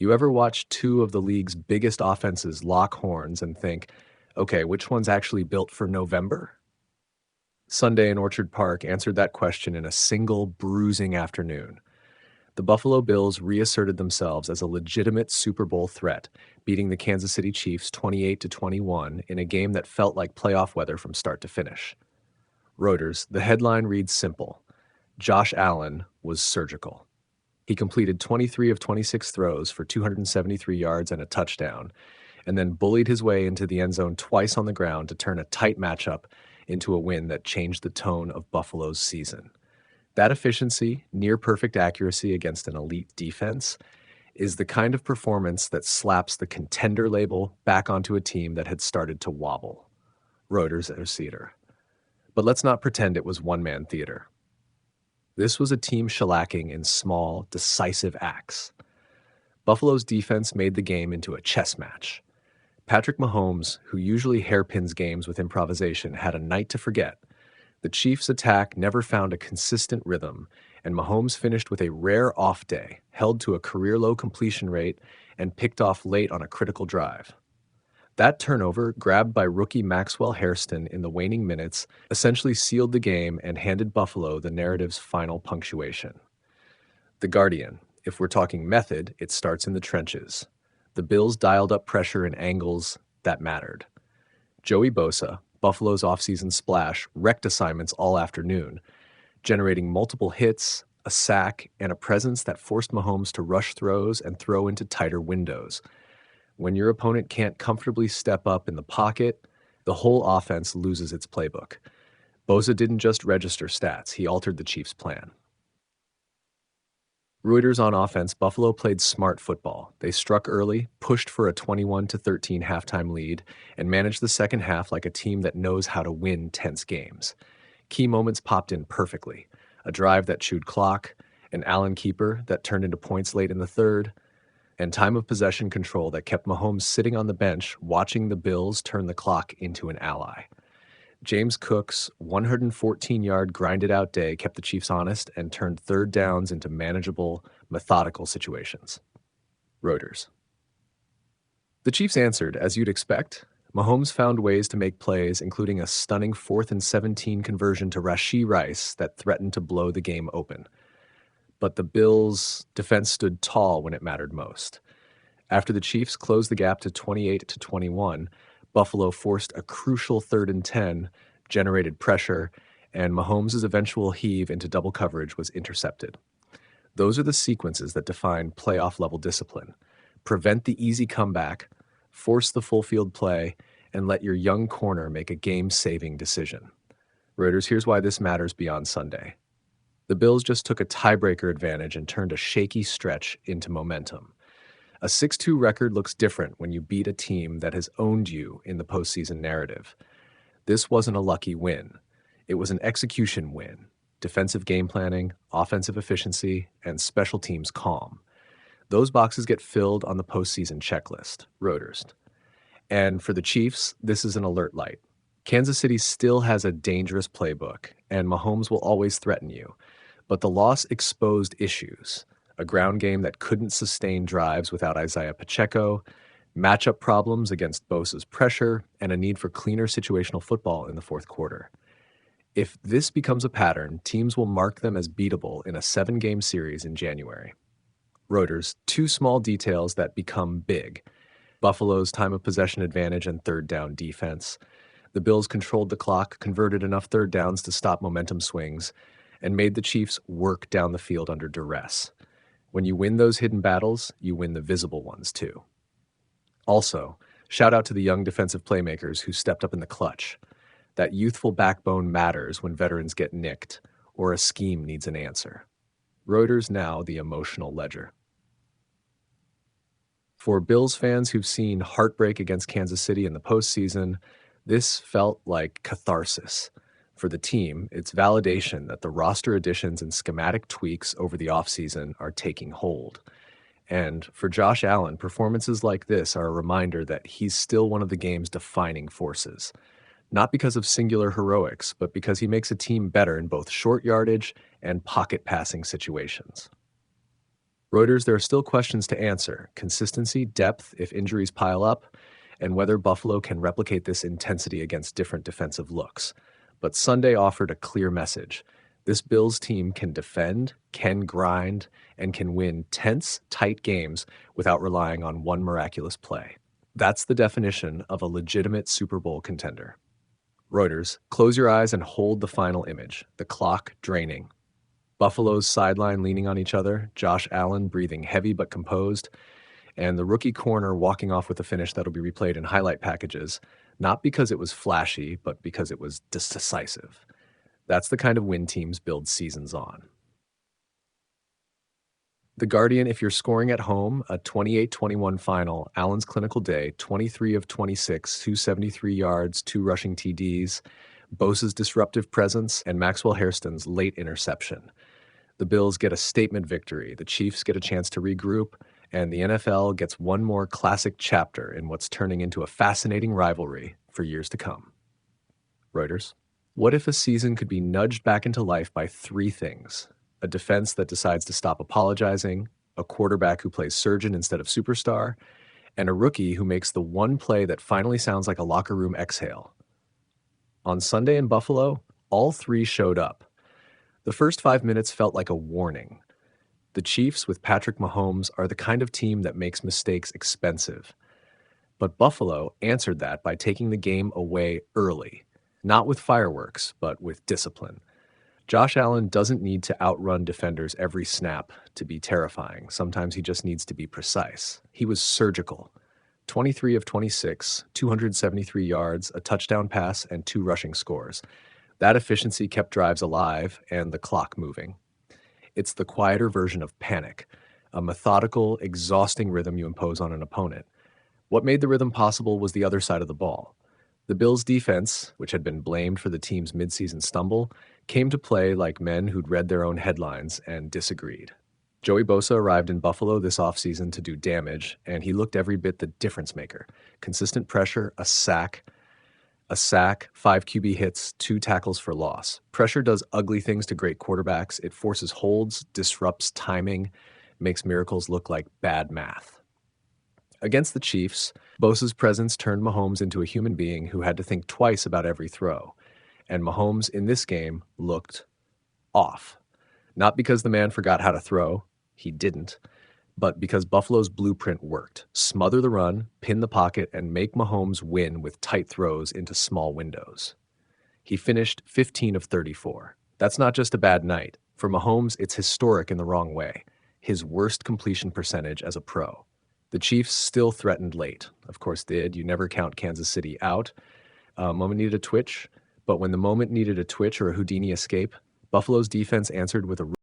You ever watch two of the league's biggest offenses lock horns and think, okay, which one's actually built for November? Sunday in Orchard Park answered that question in a single bruising afternoon. The Buffalo Bills reasserted themselves as a legitimate Super Bowl threat, beating the Kansas City Chiefs 28-21 in a game that felt like playoff weather from start to finish. Reuters, the headline reads simple: Josh Allen was surgical. He completed 23 of 26 throws for 273 yards and a touchdown, and then bullied his way into the end zone twice on the ground to turn a tight matchup into a win that changed the tone of Buffalo's season. That efficiency, near perfect accuracy against an elite defense, is the kind of performance that slaps the contender label back onto a team that had started to wobble. Reuters Reasserted. But let's not pretend it was one-man theater. This was a team shellacking in small, decisive acts. Buffalo's defense made the game into a chess match. Patrick Mahomes, who usually hairpins games with improvisation, had a night to forget. The Chiefs' attack never found a consistent rhythm, and Mahomes finished with a rare off day, held to a career-low completion rate, and picked off late on a critical drive. That turnover, grabbed by rookie Maxwell Hariston in the waning minutes, essentially sealed the game and handed Buffalo the narrative's final punctuation. The Guardian: if we're talking method, it starts in the trenches. The Bills dialed up pressure in angles that mattered. Joey Bosa, Buffalo's offseason splash, wrecked assignments all afternoon, generating multiple hits, a sack, and a presence that forced Mahomes to rush throws and throw into tighter windows. When your opponent can't comfortably step up in the pocket, the whole offense loses its playbook. Bosa didn't just register stats, he altered the Chiefs' plan. Reuters on offense, Buffalo played smart football. They struck early, pushed for a 21-13 halftime lead, and managed the second half like a team that knows how to win tense games. Key moments popped in perfectly: a drive that chewed clock, an Allen keeper that turned into points late in the third, and time of possession control that kept Mahomes sitting on the bench watching the Bills turn the clock into an ally. James Cook's 114-yard grinded-out day kept the Chiefs honest and turned third downs into manageable, methodical situations. Reuters. The Chiefs answered, as you'd expect. Mahomes found ways to make plays, including a stunning 4th and 17 conversion to Rashee Rice that threatened to blow the game open. But the Bills' defense stood tall when it mattered most. After the Chiefs closed the gap to 28-21, Buffalo forced a crucial 3rd and 10, generated pressure, and Mahomes' eventual heave into double coverage was intercepted. Those are the sequences that define playoff-level discipline. Prevent the easy comeback, force the full-field play, and let your young corner make a game-saving decision. Reuters, here's why this matters beyond Sunday. The Bills just took a tiebreaker advantage and turned a shaky stretch into momentum. A 6-2 record looks different when you beat a team that has owned you in the postseason narrative. This wasn't a lucky win. It was an execution win: defensive game planning, offensive efficiency, and special teams calm. Those boxes get filled on the postseason checklist. Reuters. And for the Chiefs, this is an alert light. Kansas City still has a dangerous playbook, and Mahomes will always threaten you. But the loss exposed issues: a ground game that couldn't sustain drives without Isaiah Pacheco, matchup problems against Bosa's pressure, and a need for cleaner situational football in the fourth quarter. If this becomes a pattern, teams will mark them as beatable in a 7-game series in January. Reuters, 2 small details that become big: Buffalo's time of possession advantage and third down defense. The Bills controlled the clock, converted enough third downs to stop momentum swings, and made the Chiefs work down the field under duress. When you win those hidden battles, you win the visible ones too. Also, shout out to the young defensive playmakers who stepped up in the clutch. That youthful backbone matters when veterans get nicked or a scheme needs an answer. Reuters now the emotional ledger. For Bills fans who've seen heartbreak against Kansas City in the postseason, this felt like catharsis. For the team, it's validation that the roster additions and schematic tweaks over the offseason are taking hold. And for Josh Allen, performances like this are a reminder that he's still one of the game's defining forces. Not because of singular heroics, but because he makes a team better in both short yardage and pocket passing situations. Reuters, there are still questions to answer: consistency, depth if injuries pile up, and whether Buffalo can replicate this intensity against different defensive looks. But Sunday offered a clear message. This Bills team can defend, can grind, and can win tense, tight games without relying on one miraculous play. That's the definition of a legitimate Super Bowl contender. Reuters, close your eyes and hold the final image, the clock draining. Buffalo's sideline leaning on each other, Josh Allen breathing heavy but composed, and the rookie corner walking off with a finish that'll be replayed in highlight packages, not because it was flashy, but because it was decisive. That's the kind of win teams build seasons on. The Guardian, if you're scoring at home, a 28-21 final, Allen's clinical day, 23 of 26, 273 yards, 2 rushing TDs, Bosa's disruptive presence, and Maxwell Hariston's late interception. The Bills get a statement victory, the Chiefs get a chance to regroup, and the NFL gets one more classic chapter in what's turning into a fascinating rivalry for years to come. Reuters. What if a season could be nudged back into life by 3 things? A defense that decides to stop apologizing, a quarterback who plays surgeon instead of superstar, and a rookie who makes the one play that finally sounds like a locker room exhale. On Sunday in Buffalo, all 3 showed up. The first 5 minutes felt like a warning. The Chiefs, with Patrick Mahomes, are the kind of team that makes mistakes expensive. But Buffalo answered that by taking the game away early, not with fireworks, but with discipline. Josh Allen doesn't need to outrun defenders every snap to be terrifying. Sometimes he just needs to be precise. He was surgical. 23 of 26, 273 yards, a touchdown pass, and 2 rushing scores. That efficiency kept drives alive and the clock moving. It's the quieter version of panic, a methodical, exhausting rhythm you impose on an opponent. What made the rhythm possible was the other side of the ball. The Bills' defense, which had been blamed for the team's midseason stumble, came to play like men who'd read their own headlines and disagreed. Joey Bosa arrived in Buffalo this offseason to do damage, and he looked every bit the difference maker. Consistent pressure, a sack, 5 QB hits, 2 tackles for loss. Pressure does ugly things to great quarterbacks. It forces holds, disrupts timing, makes miracles look like bad math. Against the Chiefs, Bosa's presence turned Mahomes into a human being who had to think twice about every throw. And Mahomes in this game looked off. Not because the man forgot how to throw, he didn't, but because Buffalo's blueprint worked. Smother the run, pin the pocket, and make Mahomes win with tight throws into small windows. He finished 15 of 34. That's not just a bad night. For Mahomes, it's historic in the wrong way. His worst completion percentage as a pro. The Chiefs still threatened late. Of course did. You never count Kansas City out. Moment needed a twitch, but when the moment needed a twitch or a Houdini escape, Buffalo's defense answered with a